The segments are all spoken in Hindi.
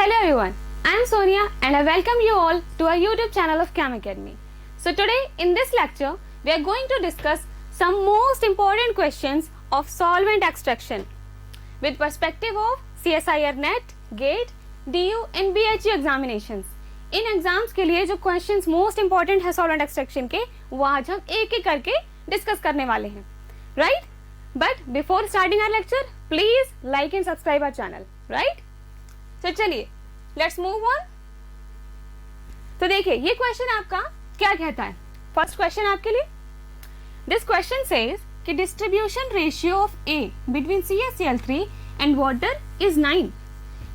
Hello everyone, I am Sonia and I welcome you all to our YouTube channel of Chem Academy. So today in this lecture, we are going to discuss some most important questions of solvent extraction with perspective of CSIR NET, GATE, DU and BHU examinations. In exams के लिए जो क्वेश्चंस मोस्ट इंपॉर्टेंट है सॉल्वेंट एक्सट्रैक्शन के, वो आज हम एक एक करके डिस्कस करने वाले हैं, right? But before starting our lecture, please like and subscribe our channel, right? तो चलिए लेट्स मूव ऑन. तो देखिए ये क्वेश्चन आपका क्या कहता है. फर्स्ट क्वेश्चन आपके लिए, दिस क्वेश्चन सेज कि distribution ratio of A between CaCl3 and water is 9.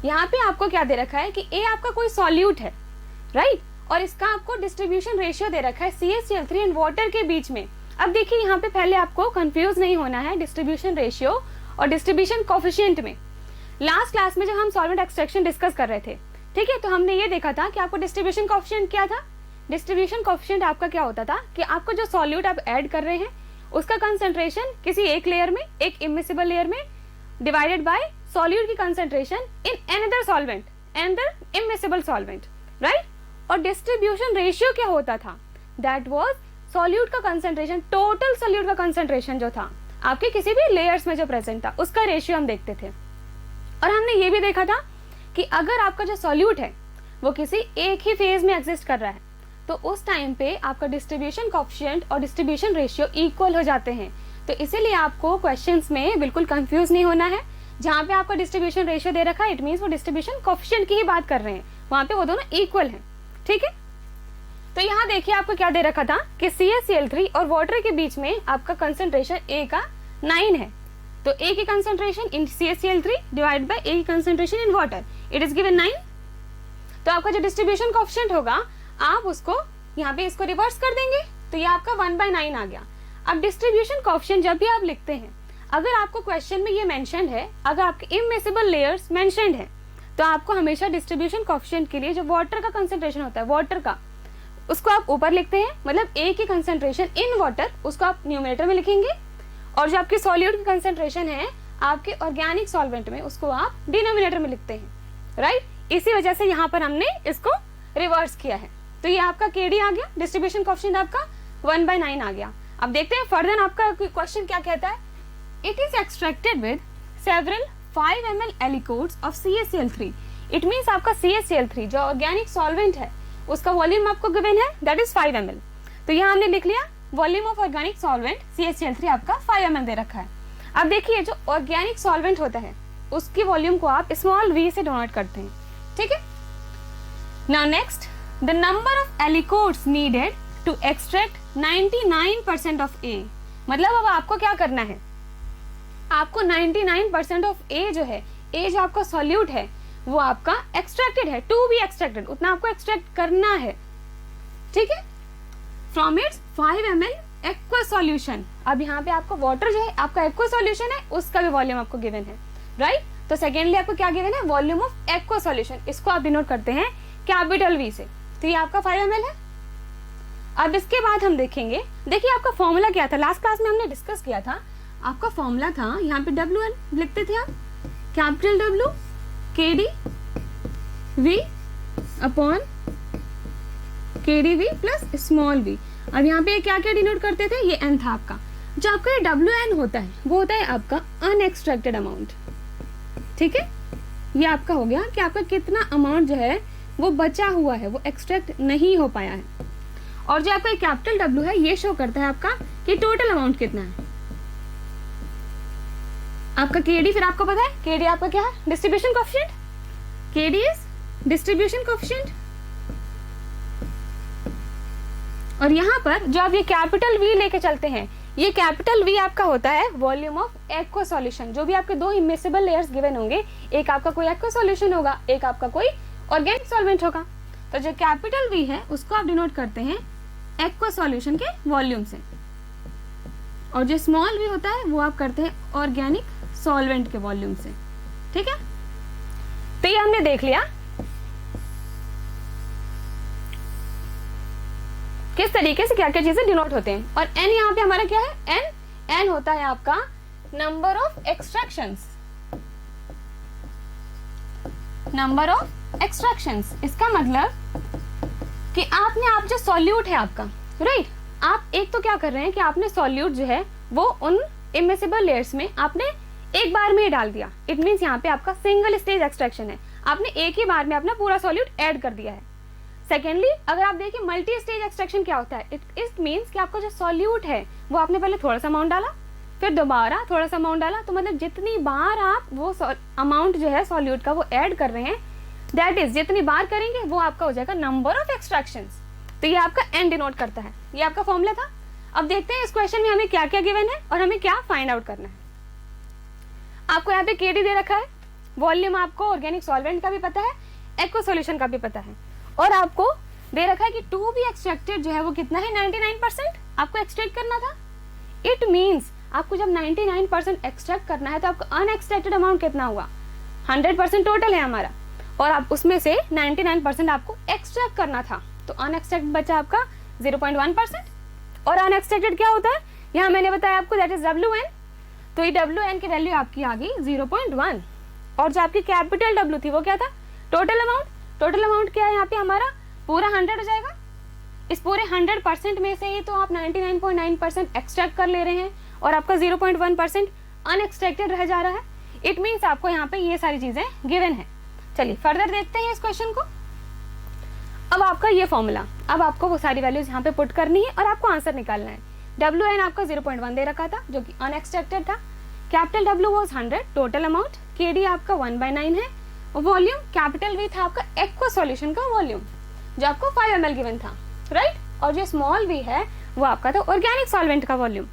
यहाँ पे आपको क्या दे रखा है कि ए आपका कोई सॉल्यूट है, राइट? और इसका आपको डिस्ट्रीब्यूशन रेशियो दे रखा है CaCl3 एंड वाटर के बीच में. अब देखिए यहाँ पे पहले आपको कंफ्यूज नहीं होना है डिस्ट्रीब्यूशन रेशियो और डिस्ट्रीब्यूशन कोफिशिएंट में. लास्ट क्लास में जब हम सॉल्वेंट एक्सट्रैक्शन डिस्कस कर रहे थे, ठीक है, तो हमने ये देखा था कि आपको डिस्ट्रीब्यूशन कोफिशिएंट क्या था. डिस्ट्रीब्यूशन कोफिशिएंट आपका क्या होता था कि आपको जो सॉल्यूट आप ऐड कर रहे हैं उसका कंसेंट्रेशन किसी एक लेयर में, एक इमिसिबल लेयर में, डिवाइडेड बाय सॉल्यूट की concentration in another solvent, another immiscible solvent, right? और डिस्ट्रीब्यूशन रेशियो क्या होता था? दैट वाज सॉल्यूट का कंसेंट्रेशन, टोटल सॉल्यूट का कंसेंट्रेशन जो था आपके किसी भी लेयर्स में जो प्रेजेंट था उसका रेशियो हम देखते थे. और हमने ये भी देखा था कि अगर आपका जो सॉल्यूट है वो किसी एक ही फेज में एग्जिस्ट कर रहा है तो उस टाइम पे आपका डिस्ट्रीब्यूशन कोएफिशिएंट और डिस्ट्रीब्यूशन रेशियो इक्वल हो जाते हैं. तो इसीलिए आपको क्वेश्चंस में बिल्कुल कंफ्यूज नहीं होना है. जहाँ पे आपका डिस्ट्रीब्यूशन रेशियो दे रखा है, इट मींस वो डिस्ट्रीब्यूशन कोएफिशिएंट की ही बात कर रहे हैं, वहां पे वो दोनों इक्वल हैं, ठीक है? तो यहाँ देखिए आपको क्या दे रखा था कि CaCl3 और वाटर के बीच में आपका कंसेंट्रेशन A का 9 है. तो A की concentration in CaCl3 divide by A की concentration in water, it is given 9. तो आपका जो डिस्ट्रीब्यूशन कोएफिशिएंट होगा आप उसको यहाँ पे इसको रिवर्स कर देंगे तो ये आपका 1/9 आ गया. अब डिस्ट्रीब्यूशन कोएफिशिएंट जब भी आप लिखते हैं, अगर आपको क्वेश्चन में ये मेंशन है, अगर आपके इमिसिबल लेयर्स मेंशन्ड है, तो आपको हमेशा डिस्ट्रीब्यूशन कोएफिशिएंट के लिए जो वाटर का कंसेंट्रेशन होता है, वाटर का, उसको आप ऊपर लिखते हैं, मतलब A की कंसेंट्रेशन इन वाटर उसको आप न्यूमरेटर में लिखेंगे, और जो आपकी सॉल्यूट की कंसेंट्रेशन है आपके ऑर्गेनिक सॉल्वेंट में उसको आप डिनोमिनेटर में लिखते हैं, राइट? इसी वजह से यहाँ पर हमने इसको रिवर्स किया है. तो ये आपका KD आ गया, डिस्ट्रीब्यूशन कोएफिशिएंट आपका 1/9 आ गया. अब देखते हैं फर्दर आपका क्वेश्चन क्या कहता है. It is extracted with several 5 ml aliquots of CaCl3. It means आपका CaCl3 जो ऑर्गेनिक सॉल्वेंट है उसका वॉल्यूम आपको गिवन है, दैट इज 5 ml. तो यहाँ हमने लिख लिया volume of organic solvent CaCl3 आपका 5 ml दे रखा है. अब देखिए जो ऑर्गेनिक सॉल्वेंट होता है उसकी वॉल्यूम को आप स्मॉल v से डिनोट करते हैं, ठीक है? Now next, the number of aliquots needed to extract 99% of A. मतलब अब आपको क्या करना है, आपको 99% ऑफ A जो है, A जो आपका सॉल्यूट है वो आपका एक्सट्रैक्टेड है, टू बी एक्सट्रैक्टेड, उतना आपको एक्सट्रैक्ट करना है, ठीक है? From its 5 ml aqua solution. अब यहाँ पे आपको वाटर जो है आपका एक्वा सॉल्यूशन है, उसका भी वॉल्यूम आपको गिवन है, राइट? तो सेकेंडली आपको क्या गिवन है, वॉल्यूम ऑफ एक्वा सॉल्यूशन, इसको आप डिनोट करते हैं कैपिटल V से. तो ये आपका 5 ml है. अब इसके बाद हम देखेंगे, देखिए आपका फॉर्मूला क्या था, लास्ट क्लास में हमने डिस्कस किया था. आपका फॉर्मूला था यहाँ पे WN लिखते थे आप, capital W KD V upon KDV plus small v. अब यहाँ पे क्या क्या डिनोट करते थे, ये n था आपका. जो आपका ये WN होता है वो होता है आपका अनएक्सट्रैक्टेड अमाउंट, ठीक है? ये आपका हो गया कि आपका कितना अमाउंट जो है वो बचा हुआ है, वो एक्सट्रैक्ट नहीं हो पाया है. और जो आपका कैपिटल W है ये शो करता है आपका कि टोटल अमाउंट कितना है. आपका KD फिर आपको पता है, KD आपका क्या है, distribution coefficient. KD is distribution coefficient. और यहाँ पर जो आप ये कैपिटल V लेके चलते हैं, ये कैपिटल V आपका होता है वॉल्यूम ऑफ एक्वा सॉल्यूशन. जो भी आपके दो इमिसिबल लेयर्स गिवन होंगे, एक आपका कोई एक्वा सॉल्यूशन होगा, एक आपका कोई ऑर्गेनिक सॉल्वेंट होगा. तो जो कैपिटल V है उसको आप डिनोट करते हैं एक्वा सॉल्यूशन के वॉल्यूम से, और जो स्मॉल v होता है वो आप करते हैं ऑर्गेनिक सॉल्वेंट के वॉल्यूम से, ठीक है? तो ये हमने देख लिया किस तरीके से क्या क्या चीजें डिनोट होते हैं. और n यहाँ पे हमारा क्या है, n होता है आपका number of extractions, number of extractions, इसका मतलब कि आप जो सॉल्यूट है आपका, राइट, आप एक तो क्या कर रहे हैं कि आपने सॉल्यूट जो है वो उन इमिसिबल लेयर्स में आपने एक बार में ही डाल दिया। इट मीन्स यहाँ पे आपका सिंगल स्टेज एक्सट्रैक्शन है, आपने एक ही बार में अपना पूरा सॉल्यूट ऐड कर दिया है। सेकेंडली, अगर आप देखिए मल्टी स्टेज एक्सट्रैक्शन क्या होता है, इट मीन्स कि आपका जो सॉल्यूट है वो आपने पहले थोड़ा सा अमाउंट डाला, फिर दोबारा थोड़ा सा अमाउंट डाला, तो मतलब जितनी बार आप वो अमाउंट जो है सॉल्यूट का वो ऐड कर रहे हैं, दैट इज जितनी बार करेंगे वो आपका हो जाएगा नंबर ऑफ एक्सट्रैक्शंस। तो ये आपका एन डिनोट करता है, ये आपका फॉर्मूला था। अब देखते हैं इस क्वेश्चन में हमें क्या क्या गिवन है और हमें क्या फाइंड आउट करना है। आपको यहाँ पे केडी दे रखा है, वॉल्यूम आपको ऑर्गेनिक सॉल्वेंट का भी पता है, एक्वा सॉल्यूशन का भी पता है, और आपको दे रखा है कि टू बी एक्सट्रैक्टेड जो है वो कितना है, 99% आपको एक्सट्रैक्ट करना था। इट मीन्स आपको जब 99% एक्सट्रैक्ट करना है तो आपका अनएक्सट्रैक्टेड अमाउंट कितना हुआ, 100% टोटल है हमारा, और आप उसमें से 99% आपको एक्सट्रैक्ट करना था, तो अनएक्सट्रैक्टेड बचा आपका 0.1%। और अनएक्सट्रैक्टेड क्या होता है, यहाँ मैंने बताया आपको, दैट इज WN, तो ये WN की वैल्यू आपकी आ गई 0.1। और जो आपकी कैपिटल W थी वो क्या था, टोटल अमाउंट। टोटल अमाउंट क्या है यहाँ पे हमारा, पूरा 100 हो जाएगा। इस पूरे 100% में से ही तो आप 99.9% एक्सट्रैक्ट कर ले रहे हैं और आपका 0.1% अनएक्सट्रैक्टेड रह जा रहा है। इट मीन्स आपको यहाँ पे ये सारी चीजें गिवन है। चलिए फर्दर देखते हैं इस क्वेश्चन को। अब आपका ये फॉर्मूला, अब आपको वो सारी वैल्यूज यहाँ पे पुट करनी है और आपको आंसर निकालना है। WN आपका 0.1 दे रखा था जो कि अनएक्सट्रैक्टेड था, capital W was 100, total amount KD आपका 1/9 है, वॉल्यूम कैपिटल V था आपका एक्वा सॉल्यूशन का वॉल्यूम जो आपको 5 ml गिवन था, राइट, और जो स्मॉल v है वो आपका था ऑर्गेनिक सॉल्वेंट का वॉल्यूम,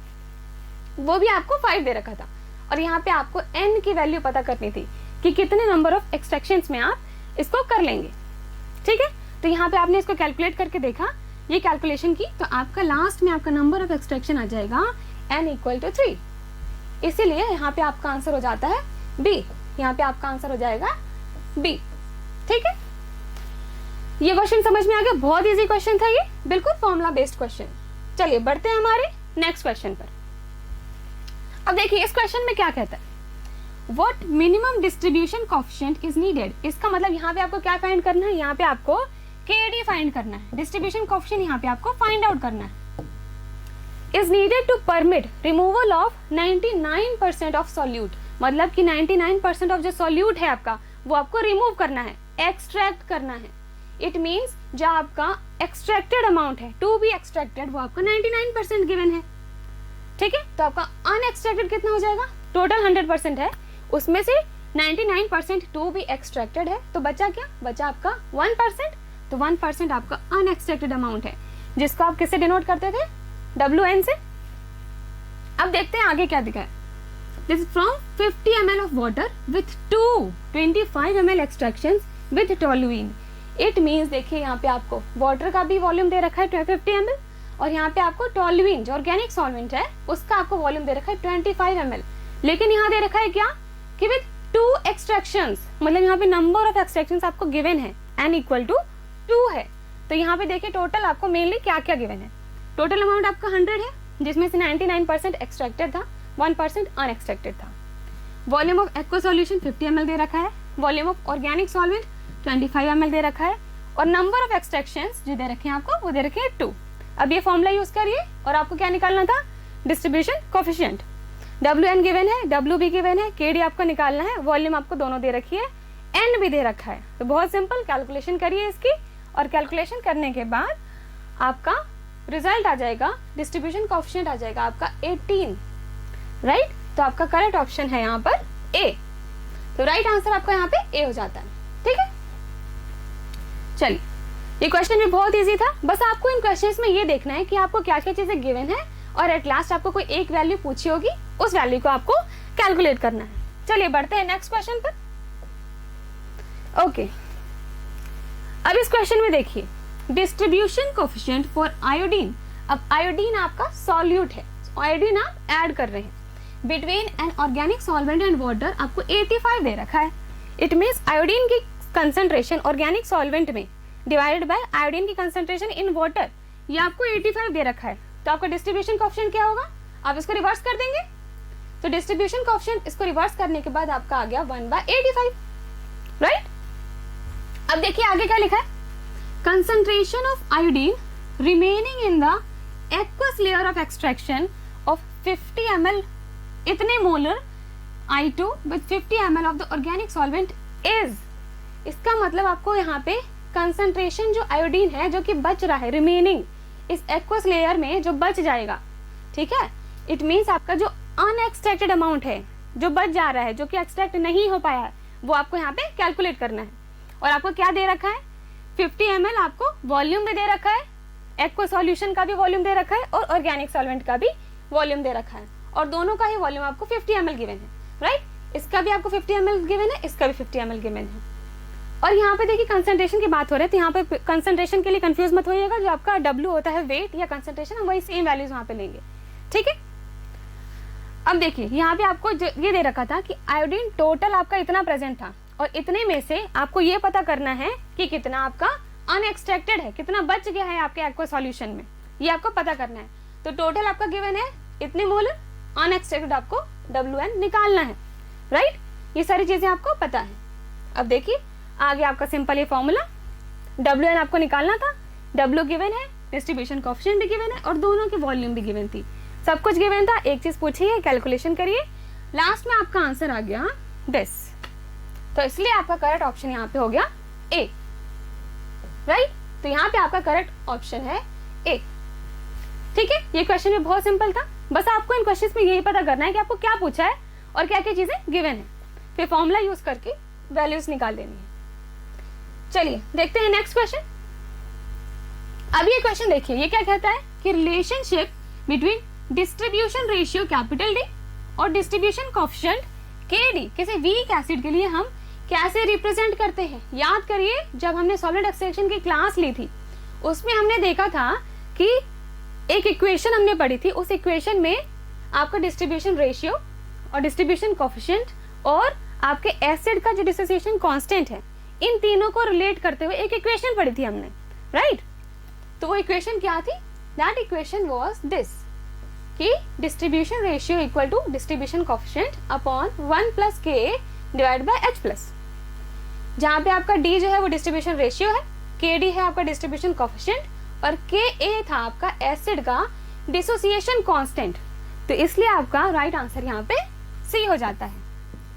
वो भी आपको 5 दे रखा था। और यहाँ पे आपको n की वैल्यू पता करनी थी कि कितने नंबर ऑफ एक्सट्रैक्शंस में आप इसको कर लेंगे, ठीक है। तो यहाँ पे आपने इसको कैलकुलेट करके देखा, ये कैलकुलेशन की, तो आपका लास्ट में आपका नंबर ऑफ एक्सट्रैक्शन आ जाएगा n = 3। इसीलिए यहाँ पे आपका आंसर हो जाता है B, यहाँ पे आपका आंसर हो जाएगा B, ठीक है। ये क्वेश्चन समझ में आ गया, बहुत इजी क्वेश्चन था ये, बिल्कुल फॉर्मूला बेस्ड क्वेश्चन। चलिए बढ़ते हैं हमारे नेक्स्ट क्वेश्चन पर। अब देखिए इस क्वेश्चन में क्या कहता है, what minimum distribution coefficient is needed. इसका मतलब यहाँ पे आपको क्या फाइंड करना है, यहाँ पे आपको KD फाइंड करना है, डिस्ट्रीब्यूशन कोएफिशिएंट यहाँ पे आपको फाइंड आउट करना है। Is needed to permit removal of 99% of solute, मतलब कि 99% ऑफ जो सॉल्यूट है आपका वो आपको रिमूव करना है, एक्सट्रैक्ट करना है। इट मीन्स जो आपका एक्सट्रैक्टेड अमाउंट है टू बी एक्सट्रैक्टेड वो आपका 99% गिवन है, ठीक है। तो आपका अनएक्सट्रैक्टेड कितना हो जाएगा, टोटल 100% है, उसमें से 99% टू बी एक्सट्रैक्टेड है, तो बचा क्या, बचा आपका 1%। तो 1% आपका अनएक्सट्रैक्टेड अमाउंट है जिसको आप किससे डिनोट करते थे, WN से। अब देखते हैं आगे क्या दिखा है। This is from 50 ml of water with 25 ml extractions with toluene. It means देखिए यहाँ पे आपको वाटर का भी वॉल्यूम दे रखा है 50 ml और यहाँ पे आपको टोलुइन जो ऑर्गेनिक सॉल्वेंट है उसका आपको वॉल्यूम दे रखा है 25 ml। लेकिन यहाँ दे रखा है क्या कि विद 2 एक्सट्रैक्शंस, मतलब यहाँ पे नंबर ऑफ एक्सट्रैक्शंस आपको गिवन है n = 2 है। तो यहाँ पे देखिए टोटल आपको मेनली क्या क्या गिवन है। टोटल अमाउंट आपका 100 है जिसमें से 99% एक्सट्रैक्टेड था, 1% अनएक्सट्रैक्टेड था। Volume of aqua solution 50 ml दे रखा है, volume of organic solvent 25 ml दे रखा है, और नंबर ऑफ एक्सट्रैक्शंस जो दे रखे हैं आपको वो दे रखे हैं 2। अब ये फॉर्मूला यूज करिए और आपको क्या निकालना था, डिस्ट्रीब्यूशन कोएफिशिएंट। WN गिवन है, WB गिवन है, KD आपको निकालना है, वॉल्यूम आपको दोनों दे रखी है, N भी दे रखा है। तो बहुत सिंपल, कैलकुलेशन करिए इसकी, और कैलकुलेशन करने के बाद आपका रिजल्ट आ जाएगा, डिस्ट्रीब्यूशन कोएफिशिएंट आ जाएगा आपका 18, राइट। तो आपका करेक्ट ऑप्शन है यहाँ पर A। तो राइट आंसर आपका यहाँ पे A हो जाता है, ठीक है। चलिए ये क्वेश्चन भी बहुत इजी था, बस आपको इन क्वेश्चंस में ये देखना है कि आपको क्या क्या चीजें गिवन है और एट लास्ट आपको कोई एक वैल्यू पूछी होगी, उस वैल्यू को आपको कैलकुलेट करना है। चलिए बढ़ते हैं नेक्स्ट क्वेश्चन पर। ओके, अब इस क्वेश्चन में देखिए डिस्ट्रीब्यूशन कोएफिशिएंट फॉर आयोडीन। अब आयोडीन आपका सॉल्यूट है, आयोडीन आप ऐड कर रहे हैं, between an organic solvent and water आपको 85 दे रखा है। इट मीन्स आयोडीन की कंसंट्रेशन ऑर्गेनिक सॉल्वेंट में डिवाइडेड बाय आयोडीन की कंसंट्रेशन इन वाटर, ये आपको 85 दे रखा है। तो आपका डिस्ट्रीब्यूशन कोएफिशिएंट क्या होगा, आप इसको रिवर्स कर देंगे। तो डिस्ट्रीब्यूशन कोएफिशिएंट इसको रिवर्स करने के बाद आपका आ गया 1/85, राइट। अब देखिए आगे क्या लिखा है, concentration of iodine remaining in the aqueous layer of extraction of 50 ml इतने molar I2 with 50 ml of the organic solvent is. इसका मतलब आपको यहाँ पे कंसंट्रेशन जो आयोडीन है जो कि बच रहा है रिमेनिंग इस एक्वस लेयर में जो बच जाएगा, ठीक है, इट मीन्स आपका जो अनएक्सट्रैक्टेड अमाउंट है जो बच जा रहा है जो कि एक्सट्रैक्ट नहीं हो पाया है वो आपको यहाँ पे कैलकुलेट करना है। और आपको क्या दे रखा है, 50 ml आपको वॉल्यूम भी दे रखा है, एक्वा सॉल्यूशन का भी वॉल्यूम दे रखा है और ऑर्गेनिक सॉल्वेंट का भी वॉल्यूम दे रखा है, और दोनों का ही वॉल्यूम आपको 50 ml गिवन है, राइट। इसका भी आपको 50 ml गिवन है, इसका भी 50 ml गिवन है। और यहाँ पे देखिए कंसंट्रेशन की बात हो रही है, तो यहाँ पे कंसंट्रेशन के लिए कंफ्यूज मत होइएगा, जो आपका W होता है वेट या कंसंट्रेशन, हम वही सेम वैल्यूज वहाँ पे लेंगे, ठीक है। अब देखिए यहाँ पे आपको ये दे रखा था कि आयोडीन टोटल आपका इतना प्रेजेंट था और इतने में से आपको ये पता करना है कि कितना आपका अनएक्सट्रैक्टेड है, कितना बच गया है आपके एक्वा सॉल्यूशन में, ये आपको पता करना है। तो टोटल आपका गिवन है इतने मोलर, अनएक्सट्रैक्टेड आपको WN निकालना है, राइट। ये सारी चीजें आपको पता है। अब देखिए आगे आपका सिंपल ये फॉर्मूला, WN आपको निकालना था, W गिवन है, डिस्ट्रीब्यूशन कोएफिशिएंट भी गिवन है और दोनों की वॉल्यूम भी गिवन थी, सब कुछ गिवन था। एक चीज पूछी है, कैलकुलेशन करिए, लास्ट में आपका आंसर आ गया दिस। तो इसलिए आपका करेक्ट ऑप्शन यहाँ पे हो गया ए, राइट। तो यहाँ पे आपका करेक्ट ऑप्शन है ए, ठीक है। ये क्वेश्चन भी बहुत सिंपल था, बस आपको इन क्वेश्चंस में यही पता करना है कि आपको क्या पूछा है और क्या क्या चीजें गिवन है, फिर फॉर्मूला यूज करके वैल्यूज निकाल देनी है। चलिए देखते हैं नेक्स्ट क्वेश्चन। अब ये क्वेश्चन देखिए, ये क्या कहता है कि relationship between distribution ratio capital D और डिस्ट्रीब्यूशन कोएफिशिएंट के डी किसी वीक एसिड के लिए हम कैसे रिप्रेजेंट करते हैं। याद करिए जब हमने सॉलिड एक्सट्रैक्शन की क्लास ली थी उसमें हमने देखा था कि एक इक्वेशन हमने पढ़ी थी, उस इक्वेशन में आपका डिस्ट्रीब्यूशन रेशियो और डिस्ट्रीब्यूशन कोएफिशिएंट और आपके एसिड का जो डिसोसिएशन कांस्टेंट है, इन तीनों को रिलेट करते हुए एक इक्वेशन पढ़ी थी हमने, राइट। तो वो इक्वेशन क्या थी, दैट इक्वेशन वाज दिस कि distribution ratio equal to distribution coefficient upon 1 plus K divide by H plus, जहां पे आपका डी जो है वो डिस्ट्रीब्यूशन रेशियो है, के डी है आपका डिस्ट्रीब्यूशन कोएफिशिएंट और के ए था आपका एसिड का डिसोसिएशन कांस्टेंट। तो इसलिए आपका राइट आंसर यहाँ पे सी हो जाता है,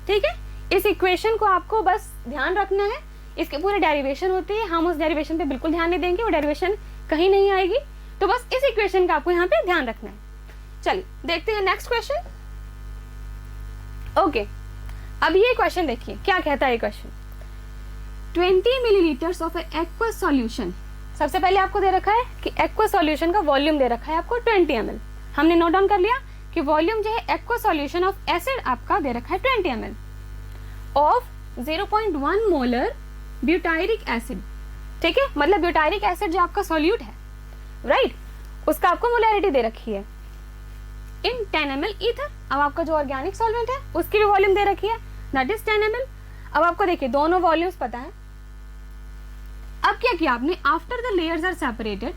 ठीक है। इस इक्वेशन को आपको बस ध्यान रखना है, इसके पूरे डेरिवेशन होती है, हम उस डेरिवेशन पे बिल्कुल ध्यान नहीं देंगे, वो डेरिवेशन कहीं नहीं आएगी, तो बस इस इक्वेशन का आपको यहाँ पे ध्यान रखना है। चलिए देखते हैं नेक्स्ट क्वेश्चन। ओके, अब ये क्वेश्चन देखिए क्या कहता है ये question, 20 millilitres of aqueous solution. सबसे पहले आपको दे रखा है कि एक्वस सॉल्यूशन का वॉल्यूम दे रखा है आपको 20 ml। हमने नोट डाउन कर लिया कि वॉल्यूम जो है एक्वस सॉल्यूशन ऑफ एसिड आपका दे रखा है 20 ml of 0.1 molar butyric acid, ठीक है। मतलब ब्यूटायरिक एसिड जो आपका सॉल्यूट है, राइट, उसका आपको मोलैरिटी दे रखी है इन 10 ml ईथर। अब आपका जो ऑर्गेनिक सॉल्वेंट है उसकी भी वॉल्यूम दे रखी है, दैट इज 10 ml। अब आपको देखिए दोनों वॉल्यूम्स पता है। अब क्या किया आपने, after the layers are separated,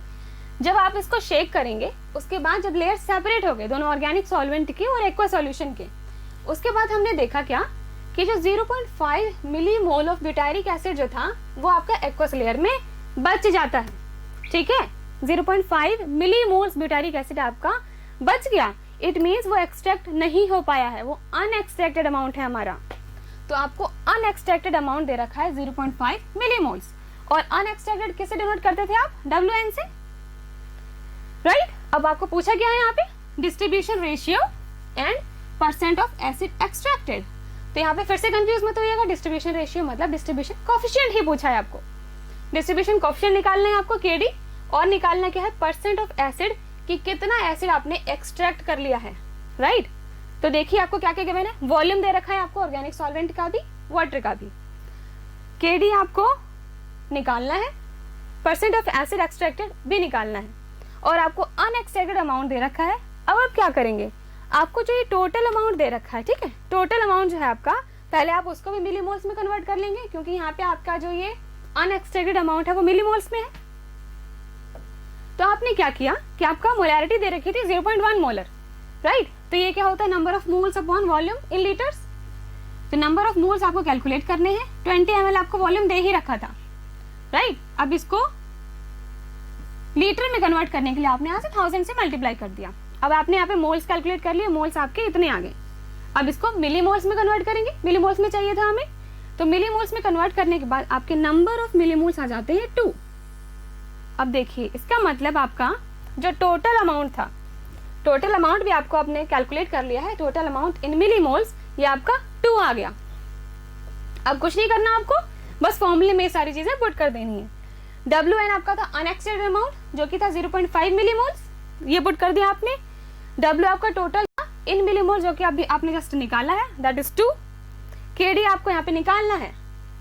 जब आप इसको शेक करेंगे उसके बाद जब लेयर्स सेपरेट हो गए दोनों ऑर्गेनिक सॉल्वेंट के और एक्वा सॉल्यूशन के, उसके बाद हमने देखा क्या कि जो 0.5 मिलीमोल ऑफ ब्यूटायरिक एसिड जो था वो आपका एक्वस लेयर में बच जाता है, ठीक है। 0.5 मिलीमोल्स ब्यूटायरिक एसिड आपका बच गया, इट मीन्स वो एक्सट्रैक्ट नहीं हो पाया है, वो अनएक्सट्रैक्टेड अमाउंट है हमारा। तो आपको अनएक्सट्रैक्टेड अमाउंट दे रखा है 0.5 मिलीमोल्स, और अनएक्सट्रैक्टेड किससे डिनोट करते थे आप, WN से, राइट। अब आपको पूछा गया है यहाँ पे distribution ratio and percent of acid extracted. तो यहाँ पे फिर से कंफ्यूज मत होइएगा, डिस्ट्रीब्यूशन रेशियो मतलब डिस्ट्रीब्यूशन कोएफिशिएंट ही पूछा है आपको। डिस्ट्रीब्यूशन कोएफिशिएंट निकालना है आपको KD, और निकालना क्या है, परसेंट ऑफ एसिड कि कितना एसिड आपने एक्सट्रैक्ट कर लिया है, राइट। तो देखिए आपको क्या क्या गिवन है, वॉल्यूम दे रखा है आपको ऑर्गेनिक सॉल्वेंट का भी वाटर का भी, KD आपको निकालना है, परसेंट ऑफ एसिड एक्सट्रैक्टेड भी निकालना है, और आपको अनएक्सट्रैक्टेड अमाउंट दे रखा है। अब आप क्या करेंगे, आपको जो ये टोटल अमाउंट दे रखा है, ठीक है, टोटल अमाउंट जो है आपका, पहले आप उसको भी मिलीमोल्स में कन्वर्ट कर लेंगे, क्योंकि यहाँ पे आपका जो ये अनएक्सट्रैक्टेड अमाउंट है वो मिलीमोल्स में है। तो आपने क्या किया कि आपका मोलैरिटी दे रखी थी 0.1 मोलर, राइट। तो ये क्या होता है, number of moles upon volume in litres. तो नंबर ऑफ मोल्स आपको कैलकुलेट करने हैं, 20 ml आपको वॉल्यूम दे ही रखा था, राइट। अब इसको लीटर में कन्वर्ट करने के लिए आपने यहाँ से 1000 से मल्टीप्लाई कर दिया। अब आपने यहाँ पे मोल्स कैलकुलेट कर लिए, मोल्स आपके इतने आ गए। अब इसको मिलीमोल्स में कन्वर्ट करेंगे, मिलीमोल्स में चाहिए था हमें, तो मिलीमोल्स में कन्वर्ट करने के बाद आपके नंबर ऑफ मिलीमोल्स आ जाते हैं 2। अब देखिए इसका मतलब आपका जो टोटल अमाउंट था, टोटल अमाउंट भी आपको आपने कैलकुलेट कर लिया है, टोटल अमाउंट इन मिलीमोल्स ये आपका 2 आ गया। अब कुछ नहीं करना आपको, बस फॉर्मूले में सारी चीजें पुट कर देनी है। WN आपका था अनएक्सटेंडेड अमाउंट जो कि था 0.5 मिलीमोल्स, ये पुट कर दिया आपने। W आपका टोटल इन मिलीमोल जो कि अभी आपने जस्ट निकाला है, दैट इज 2। KD आपको यहाँ पे निकालना है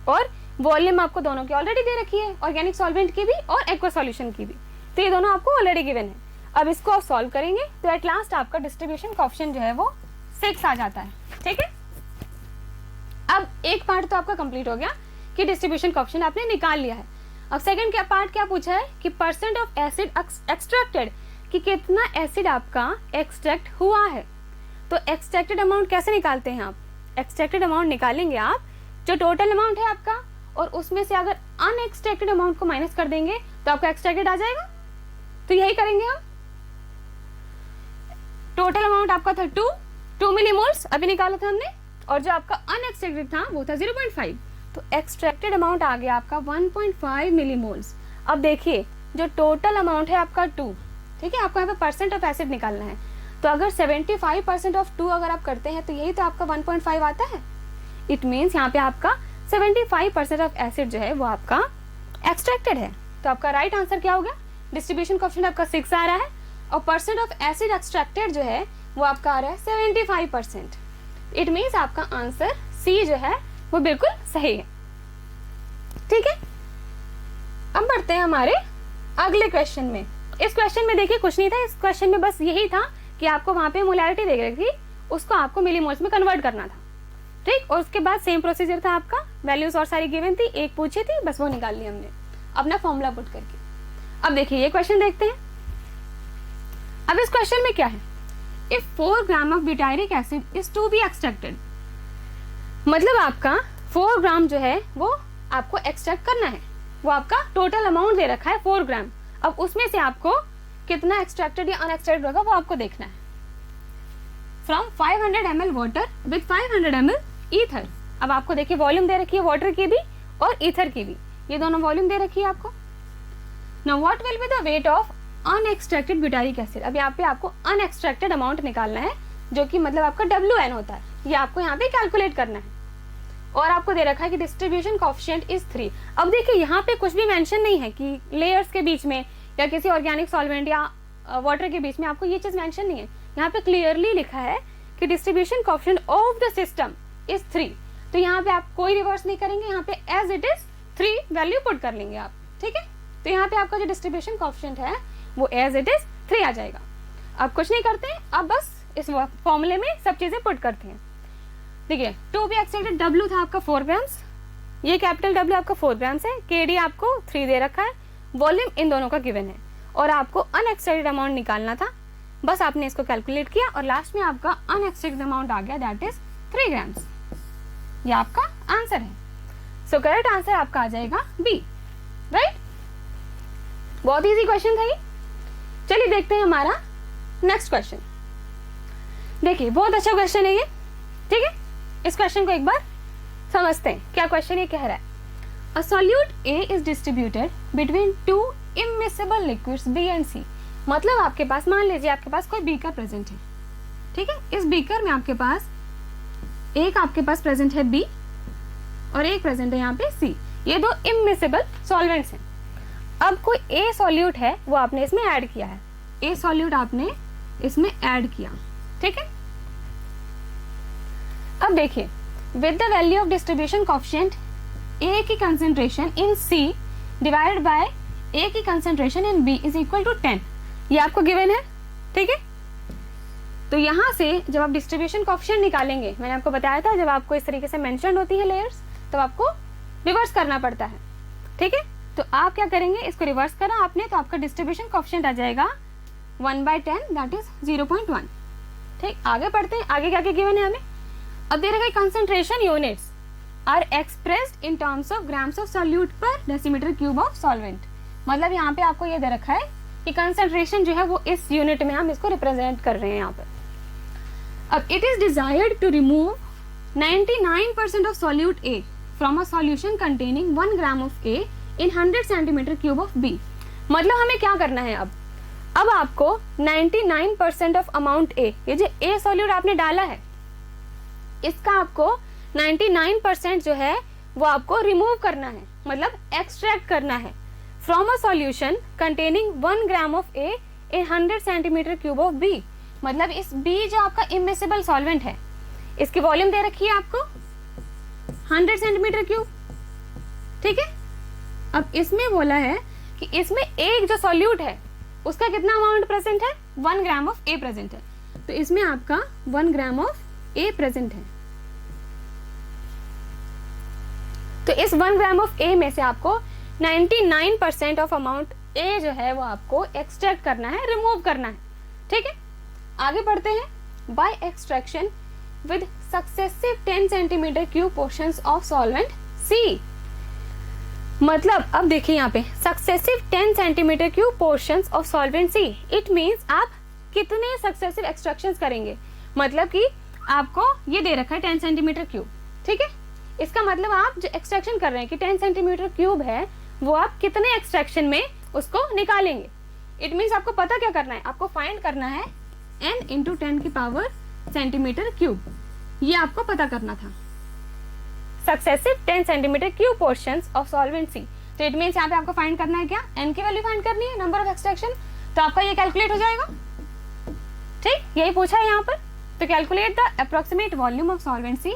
और वॉल्यूम आपको दोनों की ऑलरेडी दे रखी है, ऑर्गेनिक सॉल्वेंट की भी और एक्वा सॉल्यूशन की भी, तो ये दोनों आपको ऑलरेडी गिवन है। अब इसको आप सॉल्व करेंगे तो एट लास्ट आपका डिस्ट्रीब्यूशन कोएफिशिएंट जो है वो 6 आ जाता है। ठीक है, अब एक पार्ट तो आपका कंप्लीट हो गया कि डिस्ट्रीब्यूशन कोएफिशिएंट आपने निकाल लिया है। अब सेकंड क्या पार्ट क्या पूछा है कि परसेंट ऑफ एसिड एक्सट्रैक्टेड, कि कितना एसिड आपका एक्सट्रैक्ट हुआ है। तो एक्सट्रैक्टेड अमाउंट कैसे निकालते हैं आप, एक्सट्रैक्टेड अमाउंट निकालेंगे आप जो टोटल अमाउंट है आपका, और उसमें से अगर अनएक्सट्रैक्टेड अमाउंट को माइनस कर देंगे तो आपका एक्सट्रैक्टेड आ जाएगा। तो यही करेंगे हम। टोटल अमाउंट आपका था 2 मिलीमोल्स अभी निकाला था हमने, और जो आपका अनएक्सट्रैक्टेड था वो था 0.5, तो एक्सट्रैक्टेड अमाउंट आ गया आपका 1.5 मिलीमोल्स। अब देखिए जो टोटल अमाउंट है आपका 2, ठीक है, आपको यहाँ पे परसेंट ऑफ एसिड निकालना है, तो अगर 75% ऑफ 2 अगर आप करते हैं तो यही तो आपका 1.5 आता है। इट मीन्स यहाँ पे आपका 75% ऑफ एसिड जो है वो आपका एक्सट्रैक्टेड है। तो आपका राइट आंसर क्या हो गया, डिस्ट्रीब्यूशन कोएफिशिएंट आपका 6 आ रहा है और परसेंट ऑफ एसिड एक्सट्रैक्टेड जो है वो आपका आ रहा है 75%। इट मीन्स आपका आंसर सी जो है वो बिल्कुल सही है। ठीक है, अब बढ़ते हैं हमारे अगले क्वेश्चन में। इस क्वेश्चन में देखिए कुछ नहीं था, इस क्वेश्चन में बस यही था कि आपको वहां पे मोलैरिटी दे रखी थी, उसको आपको मिलीमोल्स में कन्वर्ट करना था। ठीक, और उसके बाद सेम प्रोसीजर था आपका, वैल्यूज और सारी गिवन थी, एक पूछी थी, बस वो निकाल ली हमने अपना फॉर्मूला पुट करके। अब देखिए ये क्वेश्चन देखते हैं। अब इस क्वेश्चन में क्या है, if 4 gram of butyric acid is to be extracted, मतलब आपका 4 ग्राम जो है वो आपको एक्सट्रैक्ट करना है, वो आपका टोटल अमाउंट दे रखा है 4 ग्राम। अब उसमें से आपको कितना एक्सट्रैक्टेड या अनएक्सट्रैक्टेड होगा वो आपको देखना है। From 500 ml water with 500 ml ether. अब आपको देखिए वॉल्यूम दे रखी है वाटर की भी और ईथर की भी, ये दोनों वॉल्यूम दे रखी है आपको। Now what will be the weight of unextracted butyric acid. अब यहाँ पे आपको अनएक्सट्रैक्टेड अमाउंट निकालना है जो कि मतलब आपका WN होता है, ये आपको यहाँ पे कैलकुलेट करना है। और आपको दे रखा है कि डिस्ट्रीब्यूशन कोएफिशिएंट इज 3। अब देखिए यहाँ पे कुछ भी मेंशन नहीं है कि लेयर्स के बीच में या किसी ऑर्गेनिक सॉल्वेंट या वाटर के बीच में, आपको ये चीज मेंशन नहीं है। यहाँ पे क्लियरली लिखा है कि distribution coefficient of the system is 3। तो यहाँ पे आप कोई रिवर्स नहीं करेंगे, यहाँ पे as it is 3 value put कर लेंगे आप। ठीक है, तो यहाँ पे आपका जो डिस्ट्रीब्यूशन कोएफिशिएंट है वो एज इट इज 3 आ जाएगा। अब कुछ नहीं करते हैं, अब बस इस फॉर्मूले में सब चीजें पुट करते हैं। देखिए टू बी एक्सट्रैक्टेड W था आपका 4 ग्राम्स, ये कैपिटल W आपका 4 ग्राम्स है, KD आपको 3 दे रखा है, वॉल्यूम इन दोनों का गिवन है, और आपको अनएक्सट्रैक्टेड अमाउंट निकालना था। बस आपने इसको कैलकुलेट किया और लास्ट में आपका अनएक्सट्रैक्टेड अमाउंट आ गया, दैट इज 3 ग्राम्स। ये आपका आंसर है। सो करेक्ट आंसर आपका आ जाएगा B, राइट। बहुत इजी क्वेश्चन था ये। चलिए देखते हैं हमारा नेक्स्ट क्वेश्चन। देखिए बहुत अच्छा क्वेश्चन है ये। ठीक है, इस क्वेश्चन को एक बार समझते हैं क्या क्वेश्चन ये कह रहा है। A solute A is distributed between 2 immiscible liquids B and C। मतलब आपके पास, मान लीजिए आपके पास कोई बीकर प्रेजेंट है, ठीक है, इस बीकर में आपके पास एक आपके पास प्रेजेंट है B और एक प्रेजेंट है यहाँ पे C। ये 2 immiscible सॉल्वेंट्स हैं। अब कोई A सॉल्यूट है वो आपने इसमें ऐड किया है, A सॉल्यूट आपने इसमें ऐड किया। ठीक है, अब देखिए with the value of distribution coefficient A की concentration in C divided by A की concentration in B is equal to 10, ये आपको गिवन है। ठीक है, तो यहाँ से जब आप डिस्ट्रीब्यूशन कोएफिशिएंट निकालेंगे, मैंने आपको बताया था जब आपको इस तरीके से मेंशन होती है लेयर्स तो आपको रिवर्स करना पड़ता है। ठीक है, तो आप क्या करेंगे, इसको रिवर्स करा आपने तो आपका डिस्ट्रीब्यूशन कोएफिशिएंट आ जाएगा 1/10 दैट इज 0.1। ठीक, आगे पढ़ते हैं, आगे क्या क्या गिवन है हमें। अब दे रखा है concentration units. Are expressed in terms of grams of solute per decimetre cube of solvent. मतलब यहाँ पे आपको ये दे रखा है कि कंसंट्रेशन जो है वो इस यूनिट में हम इसको रिप्रेजेंट कर रहे हैं यहाँ पर। अब it is desired to remove 99% of solute A from a solution containing 1 gram of A in 100 centimetre cube of B। मतलब हमें क्या करना है अब आपको 99% ऑफ अमाउंट A, ये जो A सॉल्यूट आपने डाला है इसका आपको 99% जो है वो आपको रिमूव करना है, मतलब एक्सट्रैक्ट करना है from a solution containing 1 gram of A in 100 centimetre cube of B। मतलब इस B जो आपका इमिसिबल सॉल्वेंट है इसकी वॉल्यूम दे रखी है आपको 100 सेंटीमीटर क्यूब, ठीक है। अब इसमें बोला है कि इसमें एक जो सॉल्यूट है उसका कितना अमाउंट प्रेजेंट है, 1 ग्राम ऑफ A प्रेजेंट है। तो इसमें आपका 1 ग्राम ऑफ A प्रेजेंट है। तो इस 1 ग्राम ऑफ A में से आपको 99% ऑफ अमाउंट A जो है वो आपको एक्सट्रैक्ट करना है, रिमूव करना है, ठीक है। आगे बढ़ते हैं। By extraction with successive 10 centimetre cube portions of solvent C। मतलब अब देखिए यहाँ पे successive 10 centimetre cube portions of solvent C। It means आप कितने सक्सेसिव एक्सट्रैक्शंस करेंगे। मतलब कि आपको ये दे रखा है 10 सेंटीमीटर क्यूब, ठीक है। इसका मतलब आप जो एक्सट्रैक्शन कर रहे हैं कि 10 सेंटीमीटर क्यूब है वो आप कितने एक्सट्रैक्शन में उसको निकालेंगे। इट मीन्स आपको पता क्या करना है, आपको फाइंड करना है n इंटू 10 की पावर सेंटीमीटर क्यूब, ये आपको पता करना था। Successive 10 centimetre cube portions of solvent C। तो इट मीन्स यहाँ पे आपको फाइंड करना है क्या, n की वैल्यू फाइंड करनी है, नंबर ऑफ एक्सट्रैक्शन। तो आपका ये कैलकुलेट हो जाएगा, ठीक, यही पूछा है यहाँ पर। तो calculate the approximate volume of solvent C,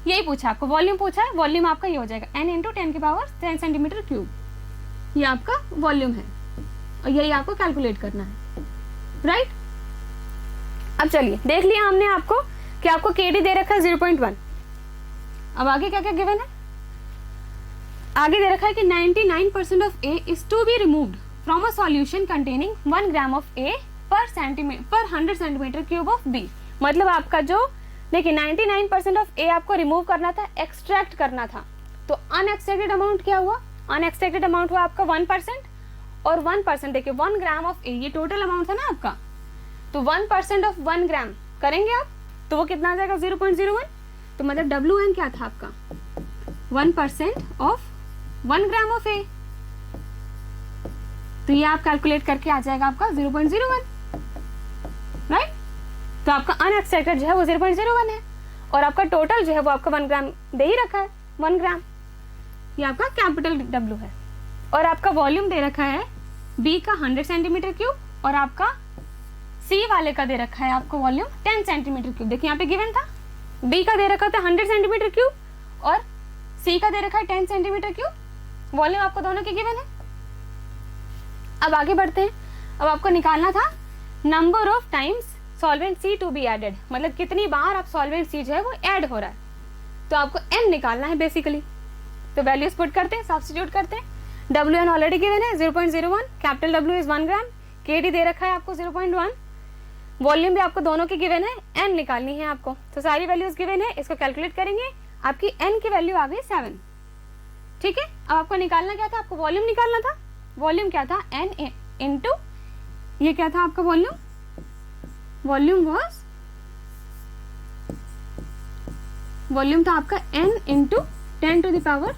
यही पूछा आपको, वॉल्यूम पूछा है, वॉल्यूम आपका ये हो जाएगा n इंटू 10 की पावर 10 सेंटीमीटर क्यूब, ये आपका वॉल्यूम है और यही आपको कैलकुलेट करना है, राइट। अब चलिए देख लिया हमने आपको कि आपको KD दे रखा है 0.1। अब आगे क्या क्या गिवन है, आगे दे रखा है कि 99% of A is to be removed from a solution containing 1 gram of A per 100 centimetre cube of B। मतलब आपका जो देखिए 99% ऑफ A आपको रिमूव करना था, एक्सट्रैक्ट करना था। तो अनएक्सट्रैक्टेड अमाउंट क्या हुआ, अनएक्सट्रैक्टेड अमाउंट हुआ आपका 1% और 1% देखिए 1 ग्राम ऑफ A ये टोटल अमाउंट है ना आपका। तो 1% ऑफ 1 ग्राम करेंगे आप तो वो कितना आ जाएगा 0.01। तो मतलब WN क्या था आपका 1% ऑफ 1 ग्राम ऑफ A। तो ये आप कैलकुलेट करके आ जाएगा आपका 0.01, राइट। तो आपका अनएक्सट्रैक्टेड जो है वो 0.01 है और आपका टोटल जो है वो आपका 1 ग्राम दे ही रखा है, 1 ग्राम, ये आपका कैपिटल W है। और आपका वॉल्यूम दे रखा है B का 100 सेंटीमीटर क्यूब और आपका C वाले का दे रखा है आपको वॉल्यूम 10 सेंटीमीटर क्यूब। देखिए यहाँ पे गिवन था B का दे रखा था 100 सेंटीमीटर क्यूब और C का दे रखा है 10 सेंटीमीटर क्यूब, वॉल्यूम आपको दोनों के गिवन है। अब आगे बढ़ते हैं। अब आपको निकालना था number of times solvent C to be added, मतलब कितनी बार आप सॉल्वेंट C जो है वो ऐड हो रहा है। तो आपको n निकालना है बेसिकली। तो वैल्यूज पुट करते हैं, सब्स्टिट्यूट करते हैं। WN ऑलरेडी गिवन है 0.01, capital W is 1 gram, KD दे रखा है आपको 0.1, वॉल्यूम भी आपको दोनों की गिवन है, n निकालनी है आपको। तो सारी वैल्यूज गिवन है, इसको कैलकुलेट करेंगे, आपकी n की वैल्यू आ गई 7, ठीक है। अब आपको निकालना क्या था, आपको वॉल्यूम निकालना था। वॉल्यूम क्या था n इंटू ये क्या था आपका वॉल्यूम, वॉल्यूम था आपका n into 10 to the power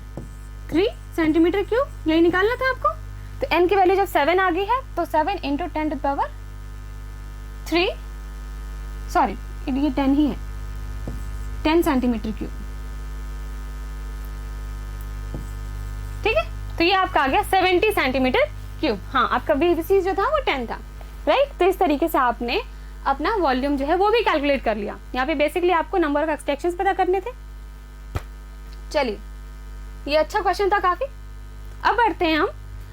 3 centimetre cube, यही निकालना था आपको। तो n की वैल्यू जब 7 आ गई है तो 7 into 10 to the power 3, sorry ये 10 ही है, 10 सेंटीमीटर क्यूब, ठीक है। तो ये आपका आ गया 70 सेंटीमीटर क्यूब। हाँ, आपका VC जो था वो 10 था, राइट। तो इस तरीके से आपने अपना वॉल्यूम जो है वो भी कैलकुलेट कर लिया। यहाँ पे बेसिकली आपको नंबर ऑफ एक्सट्रैक्शंस पता करने थे। चलिए, ये अच्छा क्वेश्चन था काफी। अब बढ़ते हैं हम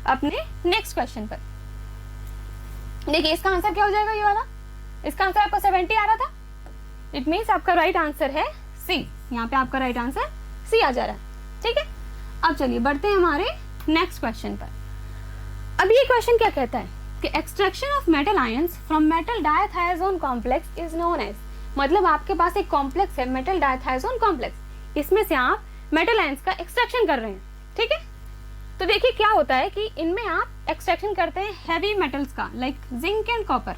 अपने नेक्स्ट क्वेश्चन पर। देखिए इसका आंसर क्या हो जाएगा, ये वाला, इसका आंसर आपका 70 आ रहा था। इट मीन्स आपका राइट आंसर है C। यहाँ पे आपका राइट आंसर C आ जा रहा है, ठीक है। अब चलिए बढ़ते हैं हमारे नेक्स्ट क्वेश्चन पर। अब ये क्वेश्चन क्या कहता है कि extraction of metal ions from metal dithizone complex is known as, मतलब आपके पास एक कॉम्प्लेक्स है मेटल डायथाइज़ोन कॉम्प्लेक्स, इसमें से आप मेटल आयंस का एक्सट्रैक्शन कर रहे हैं, ठीक है। तो देखिए क्या होता है कि इनमें आप एक्सट्रैक्शन करते हैं हैवी मेटल्स का, like zinc and copper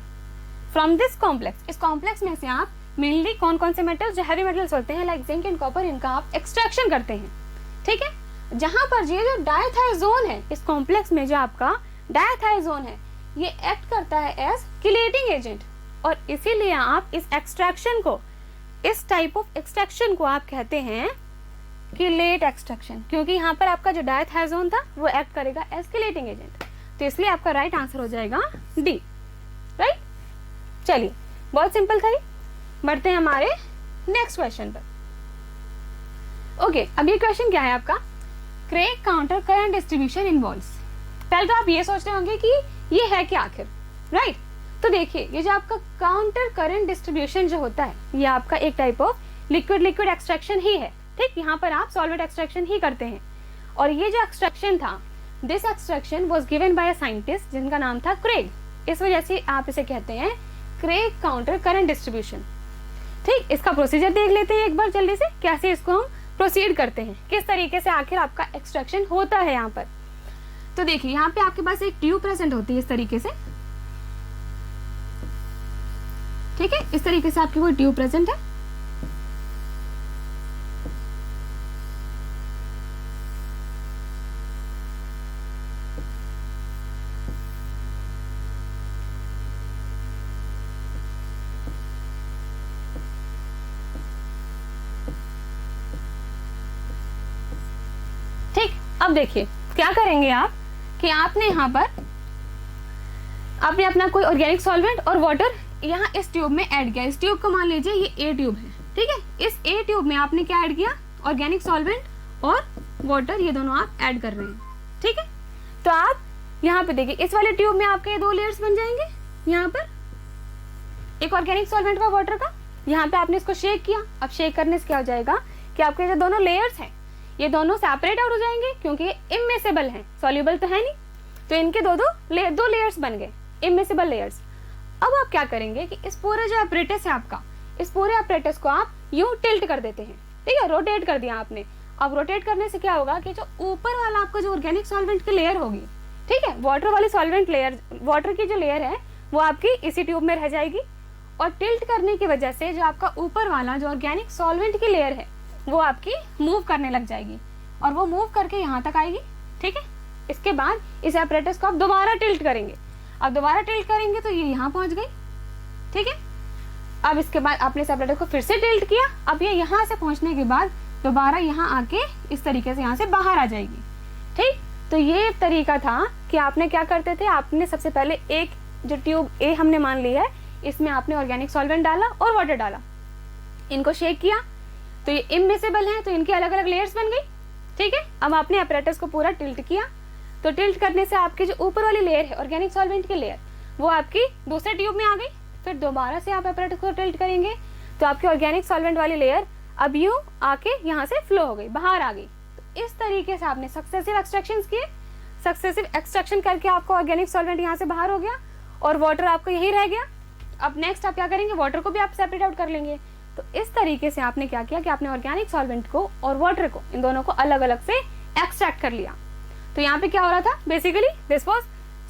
from this complex. इस कॉम्प्लेक्स में से आप मेनली कौन कौन से मेटल्स जो हैवी मेटल्स होते हैं लाइक जिंक एंड कॉपर, इनका आप एक्सट्रैक्शन करते हैं, ठीक है। जहां पर ये जो डायथाइजोन है, इस कॉम्प्लेक्स में जो आपका डायथाइजोन है, ये एक्ट करता है एज किलेटिंग एजेंट, और इसीलिए आप इस एक्सट्रैक्शन को, इस टाइप ऑफ एक्सट्रैक्शन को आप कहते हैं किलेट एक्सट्रैक्शन, क्योंकि यहाँ पर आपका जो डायथाइजोन था वो एक्ट करेगा एज किलेटिंग एजेंट। तो इसलिए आपका राइट आंसर हो जाएगा डी, राइट। चलिए, बहुत सिंपल था ये। बढ़ते हैं हमारे नेक्स्ट क्वेश्चन पर। ओके, अब ये क्वेश्चन क्या है आपका, Craig counter current distribution involves. पहले तो आप ये सोच रहे होंगे कि ये है क्या आखिर, राइट। तो देखिए, ये जो आपका काउंटर करंट डिस्ट्रीब्यूशन जो होता है, ये आपका एक टाइप ऑफ लिक्विड एक्सट्रैक्शन ही है, ठीक। यहाँ पर आप सॉल्वेंट एक्सट्रैक्शन ही करते हैं, और ये जो एक्सट्रैक्शन था, this extraction was given by a scientist जिनका नाम था क्रेग। इस वजह से आप इसे कहते हैं क्रेग काउंटर करंट डिस्ट्रीब्यूशन, ठीक। इसका प्रोसीजर देख लेते हैं एक बार जल्दी से, कैसे इसको हम प्रोसीड करते हैं, किस तरीके से आखिर आपका एक्सट्रैक्शन होता है यहाँ पर। तो देखिए, यहाँ पे आपके पास एक ट्यूब प्रेजेंट होती है इस तरीके से, ठीक है। इस तरीके से आपकी वो ट्यूब प्रेजेंट है, ठीक। अब देखिए क्या करेंगे आप कि आपने यहाँ पर आपने अपना कोई ऑर्गेनिक सॉल्वेंट और वाटर यहाँ इस ट्यूब में ऐड किया। इस ट्यूब को मान लीजिए ये ए ट्यूब है, ठीक है। इस ए ट्यूब में आपने क्या ऐड किया, ऑर्गेनिक सॉल्वेंट और वाटर, ये दोनों आप ऐड कर रहे हैं, ठीक है। तो आप यहाँ पे देखिए, इस वाले ट्यूब में आपके दो लेयर्स बन जाएंगे, यहाँ पर एक ऑर्गेनिक सॉल्वेंट का, वाटर का। यहाँ पे आपने इसको शेक किया। अब शेक करने से क्या हो जाएगा कि आपके जो दोनों लेयर्स हैं ये दोनों सेपरेट आउट हो जाएंगे, क्योंकि ये इमिसिबल हैं, सॉल्युबल तो है नहीं, तो इनके दो लेयर्स बन गए, इमिसिबल लेयर्स। अब आप क्या करेंगे कि इस पूरे जो एपरेटस है आपका, इस पूरे एपरेटस को आप यूं टिल्ट कर देते हैं, ठीक है। रोटेट कर दिया आपने। अब रोटेट करने से क्या होगा कि जो ऊपर वाला आपका जो ऑर्गेनिक सॉल्वेंट की लेयर होगी, ठीक है, वाटर वाली सॉल्वेंट लेयर, वाटर की जो लेयर है वो आपकी इसी ट्यूब में रह जाएगी, और टिल्ट करने की वजह से जो आपका ऊपर वाला जो ऑर्गेनिक सॉल्वेंट की लेयर है वो आपकी मूव करने लग जाएगी, और वो मूव करके यहाँ तक आएगी, ठीक है। इसके बाद इस एपरेटस को आप दोबारा टिल्ट करेंगे। अब दोबारा टिल्ट करेंगे तो ये यहाँ पहुंच गई, ठीक है। अब इसके बाद आपने इस एपरेटस को फिर से टिल्ट किया। अब ये यहाँ से पहुंचने के बाद दोबारा यहाँ आके इस तरीके से यहाँ से बाहर आ जाएगी, ठीक। तो ये तरीका था कि आपने क्या करते थे, आपने सबसे पहले एक जो ट्यूब ए हमने मान ली है, इसमें आपने ऑर्गेनिक सॉल्वेंट डाला और वाटर डाला, इनको शेक किया, तो ये इमिसिबल हैं, तो इनकी अलग अलग लेयर्स बन गई, ठीक है। अब आपने एपरेटस को पूरा टिल्ट किया, तो टिल्ट करने से आपकी जो ऊपर वाली लेयर है ऑर्गेनिक सॉल्वेंट की लेयर, वो आपकी दूसरे ट्यूब में आ गई। फिर दोबारा से आप एपरेटस को टिल्ट करेंगे तो आपकी ऑर्गेनिक सॉल्वेंट वाली लेयर अब यूं आके यहाँ से फ्लो हो गई, बाहर आ गई। तो इस तरीके से आपने सक्सेसिव एक्सट्रैक्शंस किए, सक्सेसिव एक्सट्रैक्शन करके आपको ऑर्गेनिक सॉल्वेंट यहाँ से बाहर हो गया और वाटर आपको यही रह गया। अब नेक्स्ट आप क्या करेंगे, वाटर को भी आप सेपरेट आउट कर लेंगे। तो इस तरीके से आपने क्या किया कि आपने ऑर्गेनिक सॉल्वेंट को और वाटर को, इन दोनों को अलग अलग से एक्सट्रैक्ट कर लिया। तो यहाँ पे क्या हो रहा था, basically this was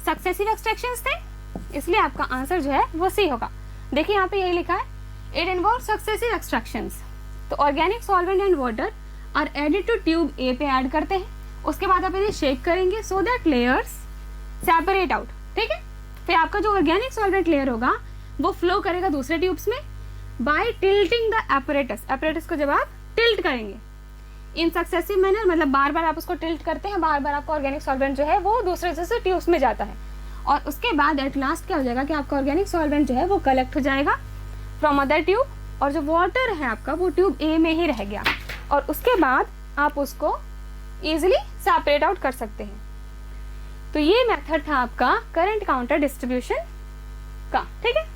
successive extractions थे, इसलिए आपका आंसर जो है वो सी होगा। देखिए यहाँ पे यही लिखा है, इट इन्वॉल्व सक्सेसिव एक्सट्रैक्शंस। तो organic solvent and water are added to tube A पे ऐड करते हैं, उसके बाद आप इन्हें शेक करेंगे so that layers separate out, ठीक है। फिर आपका जो ऑर्गेनिक सॉल्वेंट लेयर होगा वो फ्लो करेगा दूसरे ट्यूब्स में by tilting the apparatus. Apparatus को जब आप टिल्ट करेंगे इन सक्सेसिव मैनर, मतलब बार बार आप उसको टिल्ट करते हैं, बार बार आपका ऑर्गेनिक सॉल्वेंट जो है वो दूसरे दूसरे ट्यूब्स में जाता है, और उसके बाद एट लास्ट क्या हो जाएगा कि आपका ऑर्गेनिक सॉल्वेंट जो है वो कलेक्ट हो जाएगा फ्रॉम अदर ट्यूब, और जो वाटर है आपका वो ट्यूब ए में ही रह गया, और उसके बाद आप उसको इजिली सेपरेट आउट कर सकते हैं। तो ये मेथड था आपका करंट काउंटर डिस्ट्रीब्यूशन का, ठीक है।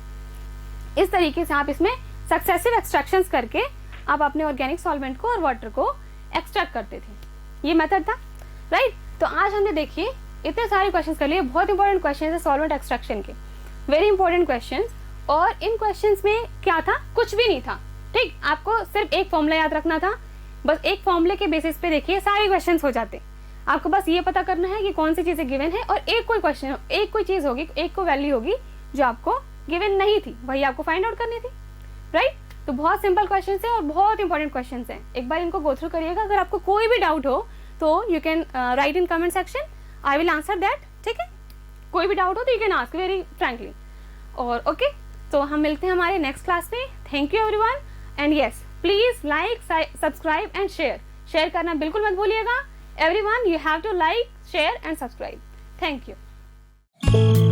इस तरीके से आप इसमें सक्सेसिव एक्सट्रैक्शंस करके आप अपने ऑर्गेनिक सॉल्वेंट को और वाटर को एक्सट्रैक्ट करते थे, ये मेथड था, राइट। तो आज हमने देखिए इतने सारे क्वेश्चंस कर लिए, बहुत इंपॉर्टेंट क्वेश्चंस है सॉल्वेंट एक्सट्रैक्शन के, वेरी इंपॉर्टेंट क्वेश्चंस। और इन क्वेश्चंस में क्या था, कुछ भी नहीं था, ठीक। आपको सिर्फ एक फॉर्मूला याद रखना था बस एक फॉर्मूले के बेसिस पे देखिए सारे क्वेश्चन हो जाते हैं। आपको बस ये पता करना है कि कौन सी चीजें गिवन है, और एक कोई क्वेश्चन, एक कोई चीज होगी, एक कोई वैल्यू होगी जो आपको गिवन नहीं थी, वही आपको फाइंड आउट करनी थी, राइट। तो बहुत सिंपल क्वेश्चन है और बहुत इंपॉर्टेंट क्वेश्चन है, एक बार इनको गो थ्रू करिएगा। अगर आपको कोई भी डाउट हो तो you can write in comment section, I will answer that, ठीक है। कोई भी डाउट हो तो you can ask very frankly. और ओके, तो हम मिलते हैं हमारे नेक्स्ट क्लास में। Thank you everyone, and yes please like, subscribe and share करना बिल्कुल मत भूलिएगा। Everyone, you have to like, share and subscribe. Thank you.